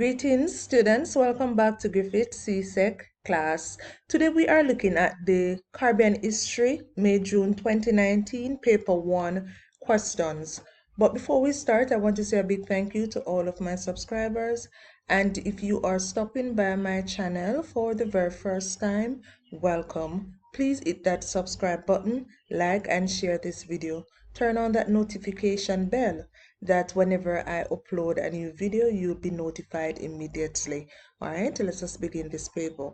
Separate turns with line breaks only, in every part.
Greetings, students. Welcome back to Griffith's Csec class. Today we are looking at the Caribbean History, May-June 2019, Paper 1 questions. But before we start, I want to say a big thank you to all of my subscribers. And if you are stopping by my channel for the very first time, welcome. Please hit that subscribe button, like and share this video. Turn on that notification bell that whenever I upload a new video, you'll be notified immediately. All right, let's just begin this paper.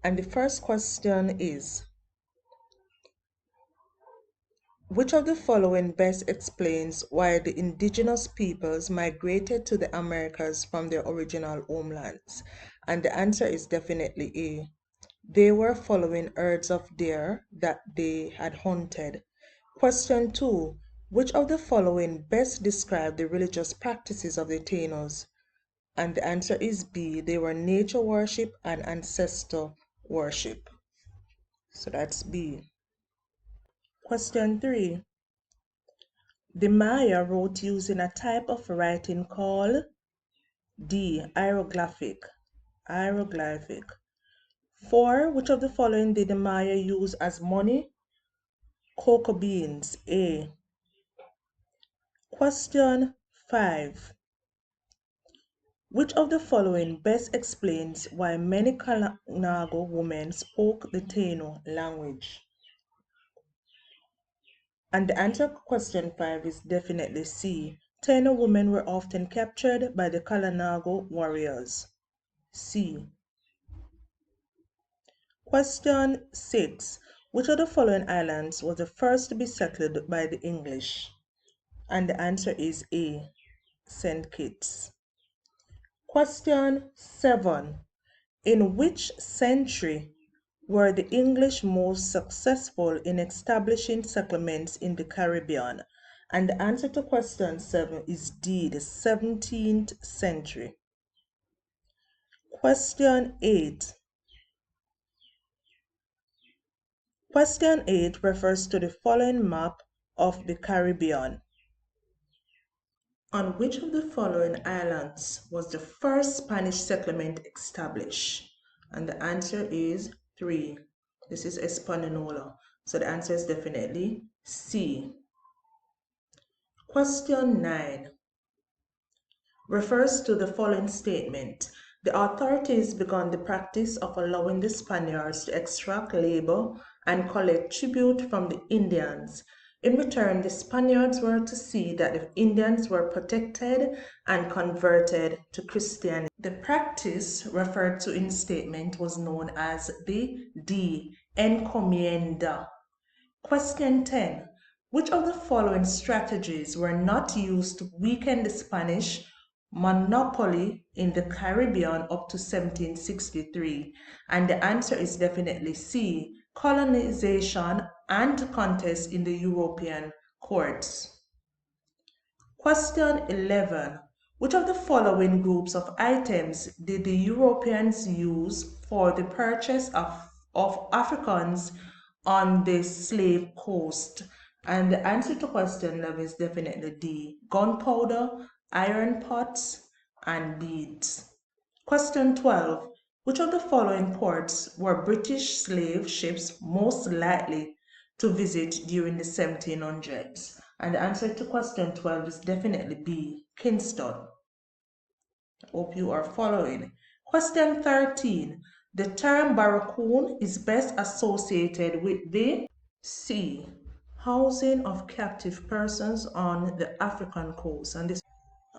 And the first question is, which of the following best explains why the indigenous peoples migrated to the Americas from their original homelands? And the answer is definitely A. They were following herds of deer that they had hunted. Question 2. Which of the following best describe the religious practices of the Taínos? And the answer is B. They were nature worship and ancestor worship. So that's B. Question 3. The Maya wrote using a type of writing called D. Hieroglyphic. 4. Which of the following did the Maya use as money? Cocoa beans. A. Question 5. Which of the following best explains why many Kalinago women spoke the Taino language? And the answer to question 5 is definitely C. Taino women were often captured by the Kalinago warriors. C. Question 6. Which of the following islands was the first to be settled by the English? And the answer is A. St. Kitts. Question 7. In which century were the English most successful in establishing settlements in the Caribbean? And the answer to question 7 is D, the 17th century. Question 8. Question 8 refers to the following map of the Caribbean. On which of the following islands was the first Spanish settlement established? And the answer is 3. This is Hispaniola. So the answer is definitely C. Question 9 refers to the following statement. The authorities began the practice of allowing the Spaniards to extract labor and collect tribute from the Indians. In return, the Spaniards were to see that the Indians were protected and converted to Christianity. The practice referred to in the statement was known as the encomienda. Question 10. Which of the following strategies were not used to weaken the Spanish monopoly in the Caribbean up to 1763? And the answer is definitely C. Colonization and contest in the European courts. Question 11. Which of the following groups of items did the Europeans use for the purchase of Africans on the slave coast? And the answer to question 11 is definitely D. Gunpowder, iron pots, and beads. Question 12. Which of the following ports were British slave ships most likely to visit during the 1700s? And the answer to question 12 is definitely B. Kingston. Hope you are following. Question 13. The term barracoon is best associated with the C. Housing of captive persons on the African coast, and this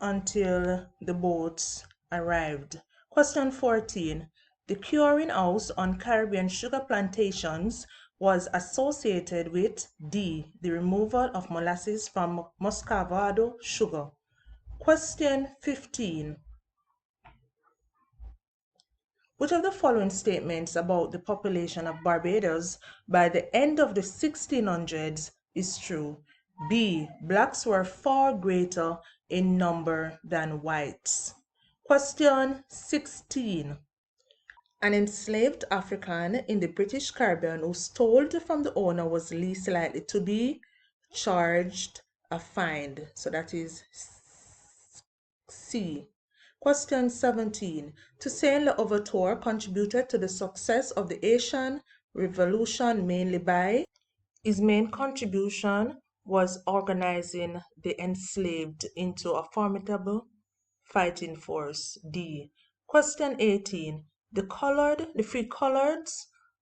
until the boats arrived. Question 14. The curing house on Caribbean sugar plantations was associated with D. The removal of molasses from Muscovado sugar. Question 15. Which of the following statements about the population of Barbados by the end of the 1600s is true? B. Blacks were far greater in number than whites. Question 16. An enslaved African in the British Caribbean who stole from the owner was least likely to be charged a fine. So that is C. Question 17. Toussaint Louverture contributed to the success of the Haitian Revolution mainly by. His main contribution was organizing the enslaved into a formidable fighting force. D. Question 18. The free coloreds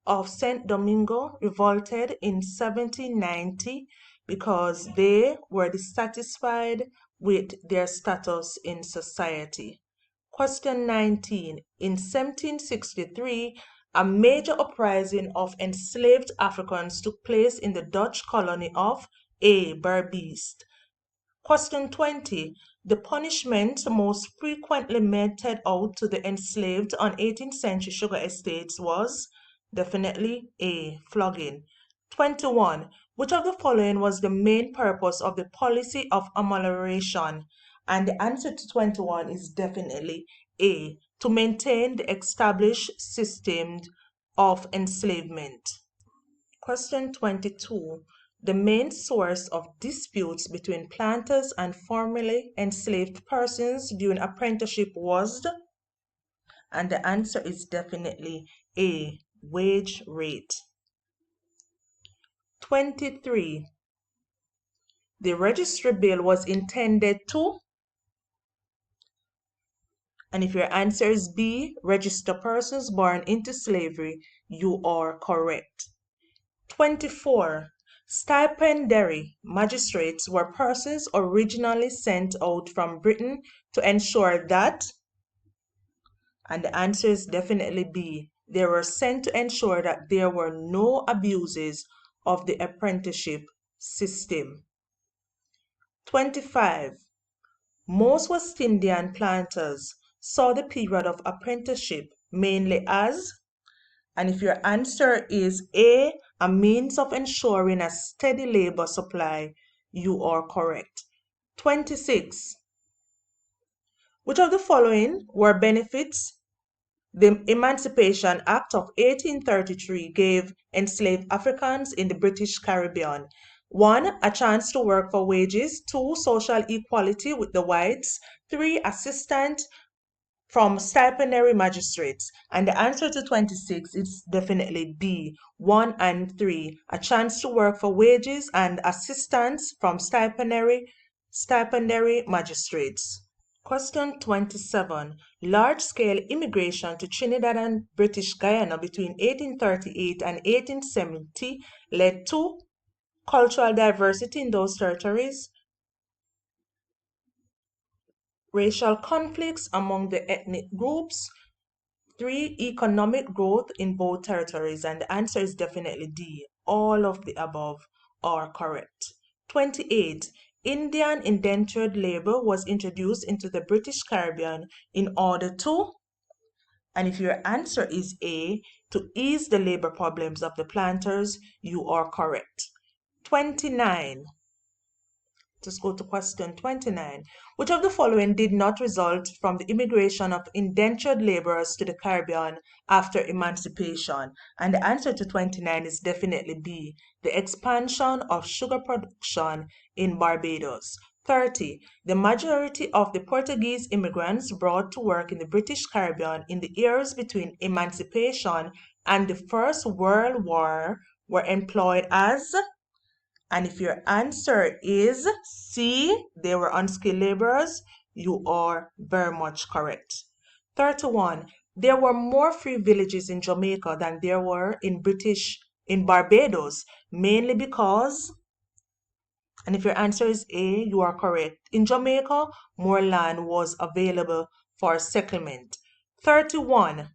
of St. Domingo revolted in 1790 because they were dissatisfied with their status in society. Question 19. In 1763, a major uprising of enslaved Africans took place in the Dutch colony of A. Berbice. Question 20. The punishment most frequently meted out to the enslaved on 18th century sugar estates was definitely A. Flogging. 21. Which of the following was the main purpose of the policy of amelioration? And the answer to 21 is definitely A. To maintain the established system of enslavement. Question 22. The main source of disputes between planters and formerly enslaved persons during apprenticeship was, and the answer is definitely A. Wage rate. 23. The registry bill was intended to, and if your answer is B, register persons born into slavery, you are correct. 24. Stipendiary magistrates were persons originally sent out from Britain to ensure that, and the answer is definitely B, they were sent to ensure that there were no abuses of the apprenticeship system. 25. Most West Indian planters saw the period of apprenticeship mainly as, and if your answer is A, a means of ensuring a steady labor supply, you are correct. 26. Which of the following were benefits the Emancipation Act of 1833 gave enslaved Africans in the British Caribbean? 1. A chance to work for wages. 2. Social equality with the whites. 3. Assistance from stipendiary magistrates. And the answer to 26 is definitely B, 1 and 3. A chance to work for wages and assistance from stipendiary magistrates. Question 27. Large-scale immigration to Trinidad and British Guyana between 1838 and 1870 led to cultural diversity in those territories, racial conflicts among the ethnic groups, 3. Economic growth in both territories, and the answer is definitely D. All of the above are correct. 28. Indian indentured labor was introduced into the British Caribbean in order to, and if your answer is A, to ease the labor problems of the planters, you are correct. 29. Just go to question 29. Which of the following did not result from the immigration of indentured laborers to the Caribbean after emancipation? And the answer to 29 is definitely B, the expansion of sugar production in Barbados. 30. The majority of the Portuguese immigrants brought to work in the British Caribbean in the years between emancipation and the First World War were employed as, and if your answer is C, they were unskilled laborers, you are very much correct. 31. There were more free villages in Jamaica than there were in Barbados, mainly because, and if your answer is A, you are correct. In Jamaica, more land was available for settlement. 31.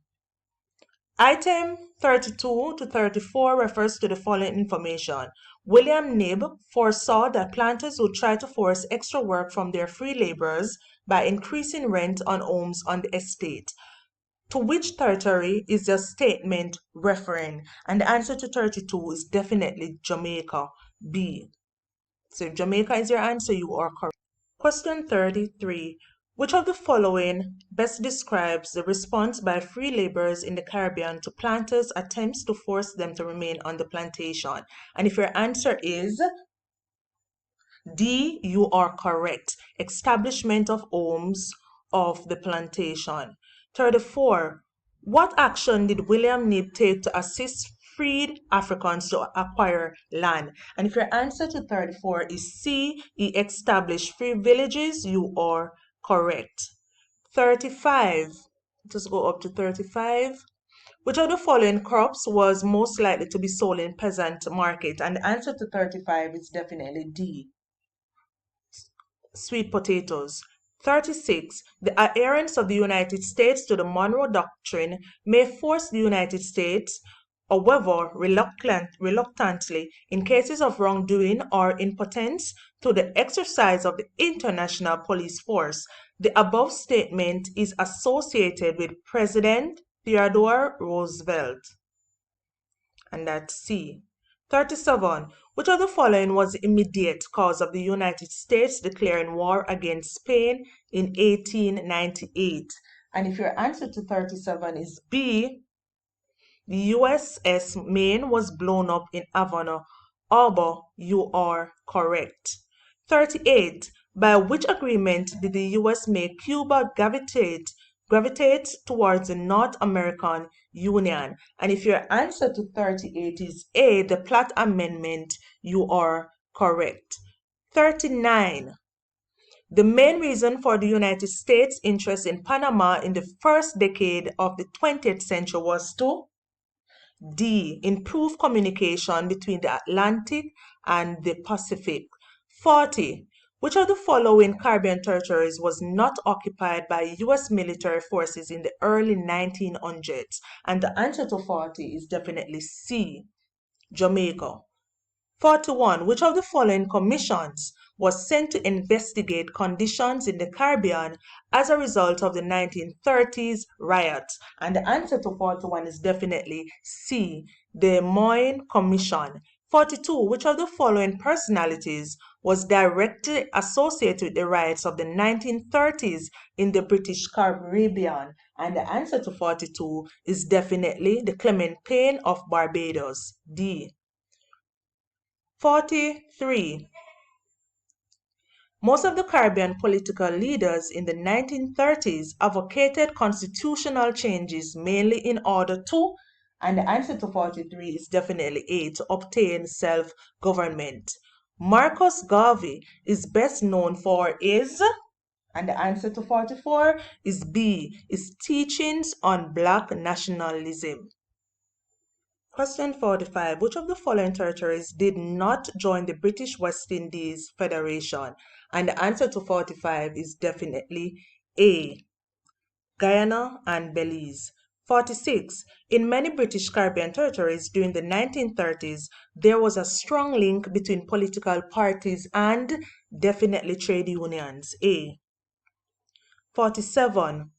Item 32 to 34 refers to the following information. William Knibb foresaw that planters would try to force extra work from their free laborers by increasing rent on homes on the estate. To which territory is your statement referring? And the answer to 32 is definitely Jamaica, B. So if Jamaica is your answer, you are correct. Question 33. Which of the following best describes the response by free laborers in the Caribbean to planters' attempts to force them to remain on the plantation? And if your answer is D, you are correct. Establishment of homes of the plantation. 34. What action did William Knibb take to assist freed Africans to acquire land? And if your answer to 34 is C, he established free villages, you are correct. 35. Just go up to 35. Which of the following crops was most likely to be sold in peasant market? And the answer to 35 is definitely D, sweet potatoes. 36. The adherence of the United States to the Monroe Doctrine may force the United States, however reluctantly, in cases of wrongdoing or impotence, to the exercise of the international police force. The above statement is associated with President Theodore Roosevelt. And that's C. 37. Which of the following was the immediate cause of the United States declaring war against Spain in 1898? And if your answer to 37 is B, the USS Maine was blown up in Havana Harbor, you are correct. 38. By which agreement did the US make Cuba gravitate towards the North American Union? And if your answer to 38 is A, the Platt Amendment, you are correct. 39. The main reason for the United States' interest in Panama in the first decade of the 20th century was to D, improve communication between the Atlantic and the Pacific. 40. Which of the following Caribbean territories was not occupied by U.S. military forces in the early 1900s? And the answer to 40 is definitely C, Jamaica. 41. Which of the following commissions was sent to investigate conditions in the Caribbean as a result of the 1930s riots? And the answer to 41 is definitely C, the Moyne Commission. 42. Which of the following personalities was directly associated with the riots of the 1930s in the British Caribbean? And the answer to 42 is definitely the Clement Payne of Barbados, D. 43. Most of the Caribbean political leaders in the 1930s advocated constitutional changes mainly in order to, and the answer to 43 is definitely A, to obtain self-government. Marcus Garvey is best known for is, and the answer to 44 is B, his teachings on Black nationalism. Question 45. Which of the following territories did not join the British West Indies Federation? And the answer to 45 is definitely A, Guyana and Belize. 46. In many British Caribbean territories during the 1930s, there was a strong link between political parties and definitely trade unions. A. 47.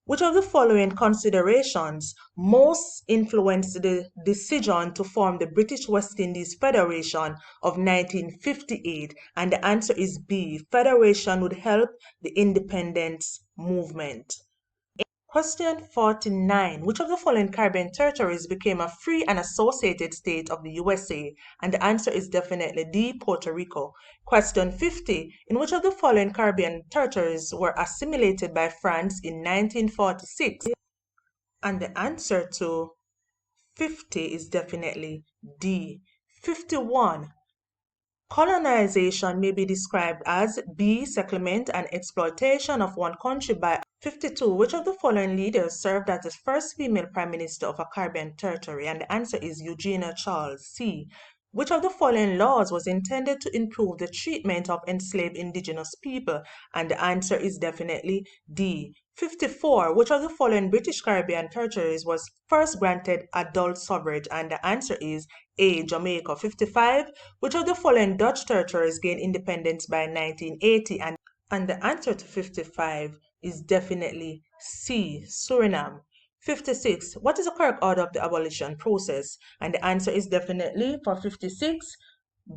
Which of the following considerations most influenced the decision to form the British West Indies Federation of 1958? And the answer is B, federation would help the independence movement. Question 49. Which of the following Caribbean territories became a free and associated state of the USA? And the answer is definitely D, Puerto Rico. Question 50. In which of the following Caribbean territories were assimilated by France in 1946? And the answer to 50 is definitely D. 51. Colonization may be described as B, settlement and exploitation of one country by 52. Which of the following leaders served as the first female prime minister of a Caribbean territory? And the answer is Eugenia Charles. C. Which of the following laws was intended to improve the treatment of enslaved indigenous people? And the answer is definitely D. 54. Which of the following British Caribbean territories was first granted adult suffrage? And the answer is A, Jamaica. 55. Which of the following Dutch territories gained independence by 1980? And the answer to 55 is definitely C, Suriname. 56. What is the correct order of the abolition process? And the answer is definitely for 56,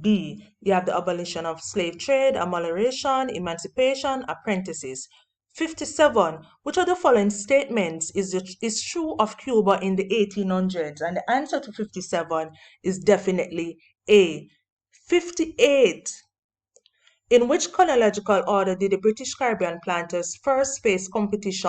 B. You have the abolition of slave trade, amelioration, emancipation, apprentices. 57. Which of the following statements is true of Cuba in the 1800s? And the answer to 57 is definitely A. 58. In which chronological order did the British Caribbean planters first face competition